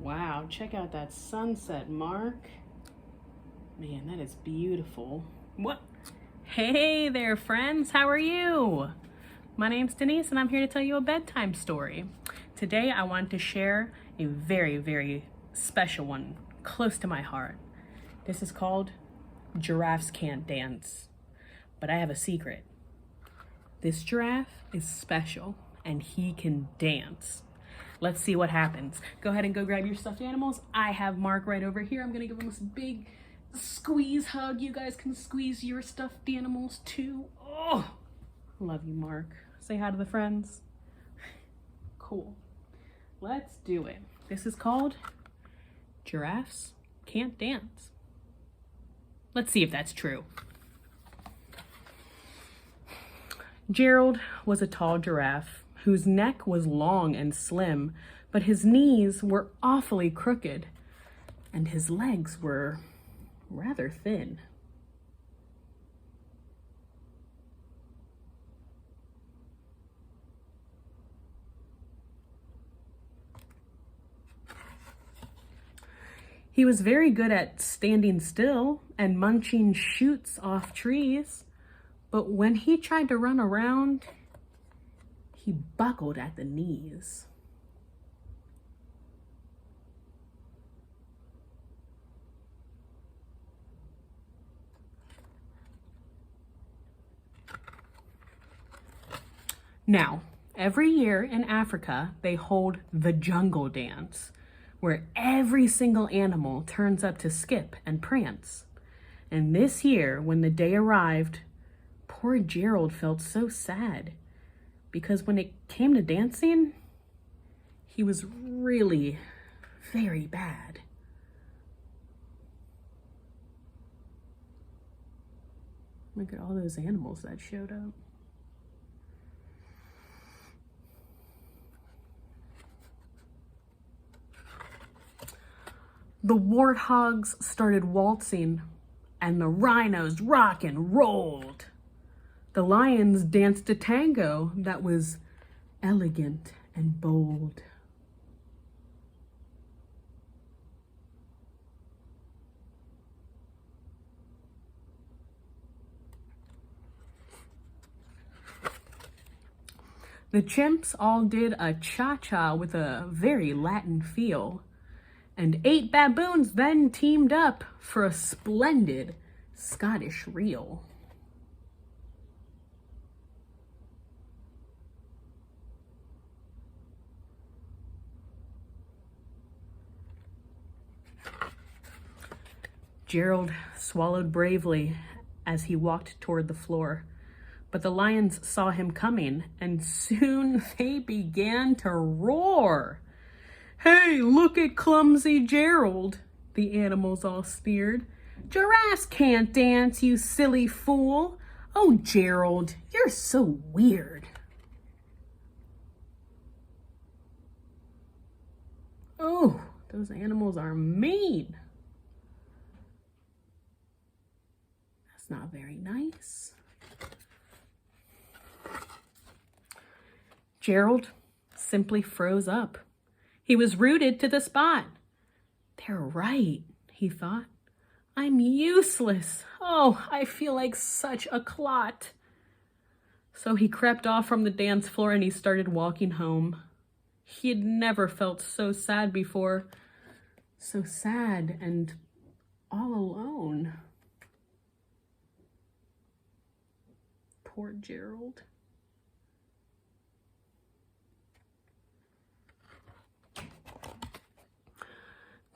Wow, check out that sunset, Mark. Man, that is beautiful. What? Hey there, friends. How are you? My name's Denise, and I'm here to tell you a bedtime story. Today, I want to share a very, very special one, close to my heart. This is called Giraffes Can't Dance. But I have a secret. This giraffe is special, and he can dance. Let's see what happens. Go ahead and go grab your stuffed animals. I have Mark right over here. I'm gonna give him this big squeeze hug. You guys can squeeze your stuffed animals too. Oh, love you, Mark. Say hi to the friends. Cool. Let's do it. This is called Giraffes Can't Dance. Let's see if that's true. Gerald was a tall giraffe whose neck was long and slim, but his knees were awfully crooked, and his legs were rather thin. He was very good at standing still and munching shoots off trees, but when he tried to run around, he buckled at the knees. Now, every year in Africa, they hold the jungle dance, where every single animal turns up to skip and prance. And this year, when the day arrived, poor Gerald felt so sad, because when it came to dancing, he was really very bad. Look at all those animals that showed up. The warthogs started waltzing, and the rhinos rock and rolled. The lions danced a tango that was elegant and bold. The chimps all did a cha-cha with a very Latin feel, and 8 baboons then teamed up for a splendid Scottish reel. Gerald swallowed bravely as he walked toward the floor, but the lions saw him coming, and soon they began to roar. "Hey, look at clumsy Gerald," the animals all sneered. "Giraffes can't dance, you silly fool. Oh, Gerald, you're so weird." Oh, those animals are mean. That's not very nice. Gerald simply froze up. He was rooted to the spot. "They're right," he thought. "I'm useless. Oh, I feel like such a clot." So he crept off from the dance floor and he started walking home. He had never felt so sad before. So sad and all alone. Poor Gerald.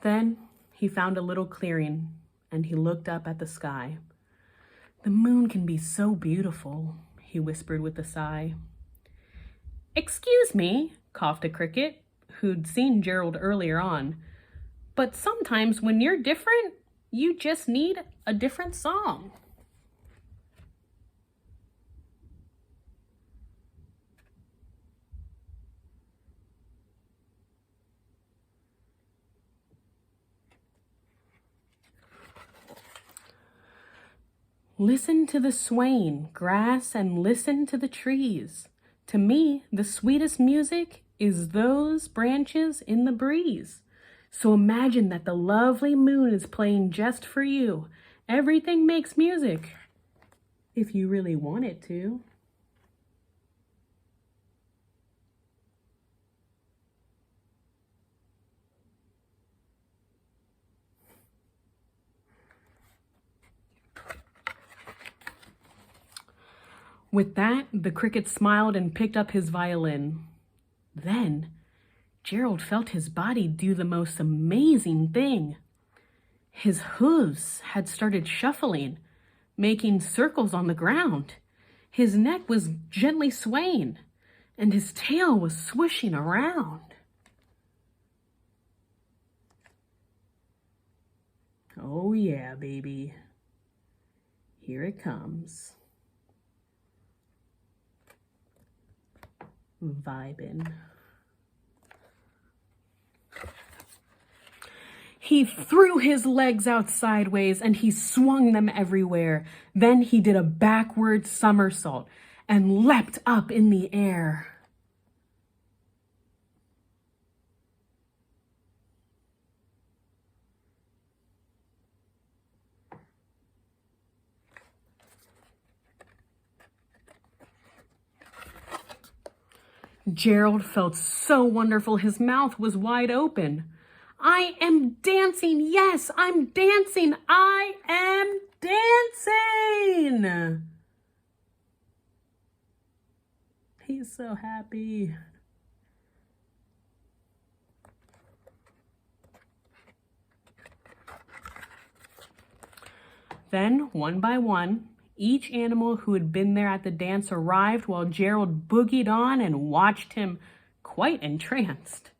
Then he found a little clearing and he looked up at the sky. "The moon can be so beautiful," he whispered with a sigh. "Excuse me," coughed a cricket who'd seen Gerald earlier on, "but sometimes when you're different, you just need a different song." Listen to the swaying grass and listen to the trees. To me, the sweetest music is those branches in the breeze. So imagine that the lovely moon is playing just for you. Everything makes music, if you really want it to. With that, the cricket smiled and picked up his violin. Then, Gerald felt his body do the most amazing thing. His hooves had started shuffling, making circles on the ground. His neck was gently swaying, and his tail was swishing around. Oh yeah, baby. Here it comes. Vibin'. He threw his legs out sideways and he swung them everywhere. Then he did a backward somersault and leapt up in the air. Gerald felt so wonderful, his mouth was wide open. I am dancing, yes, I'm dancing, I am dancing! He's so happy. Then, one by one, each animal who had been there at the dance arrived while Gerald boogied on and watched him quite entranced.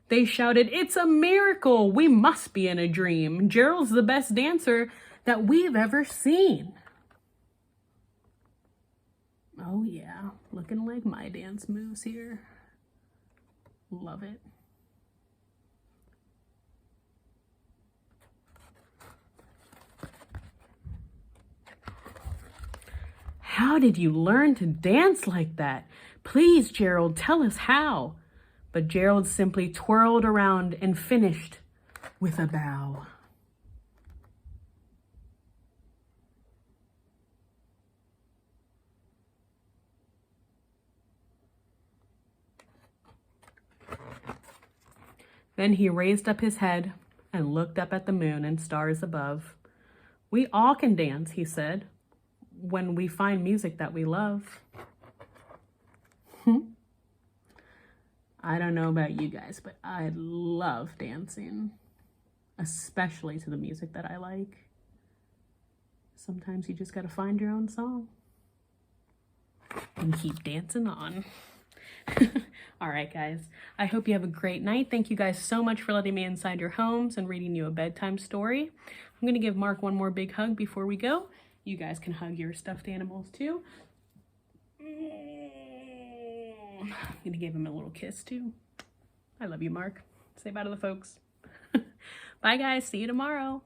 They shouted, "It's a miracle! We must be in a dream. Gerald's the best dancer that we've ever seen." Oh yeah, looking like my dance moves here. Love it. How did you learn to dance like that? Please, Gerald, tell us how. But Gerald simply twirled around and finished with a bow. Then he raised up his head and looked up at the moon and stars above. We all can dance, he said, when we find music that we love. I don't know about you guys, but I love dancing, especially to the music that I like. Sometimes you just gotta find your own song and keep dancing on. All right, guys, I hope you have a great night. Thank you guys so much for letting me inside your homes and reading you a bedtime story. I'm gonna give Mark one more big hug before we go. You guys can hug your stuffed animals too. I'm gonna give him a little kiss too. I love you, Mark. Say bye to the folks. Bye, guys. See you tomorrow.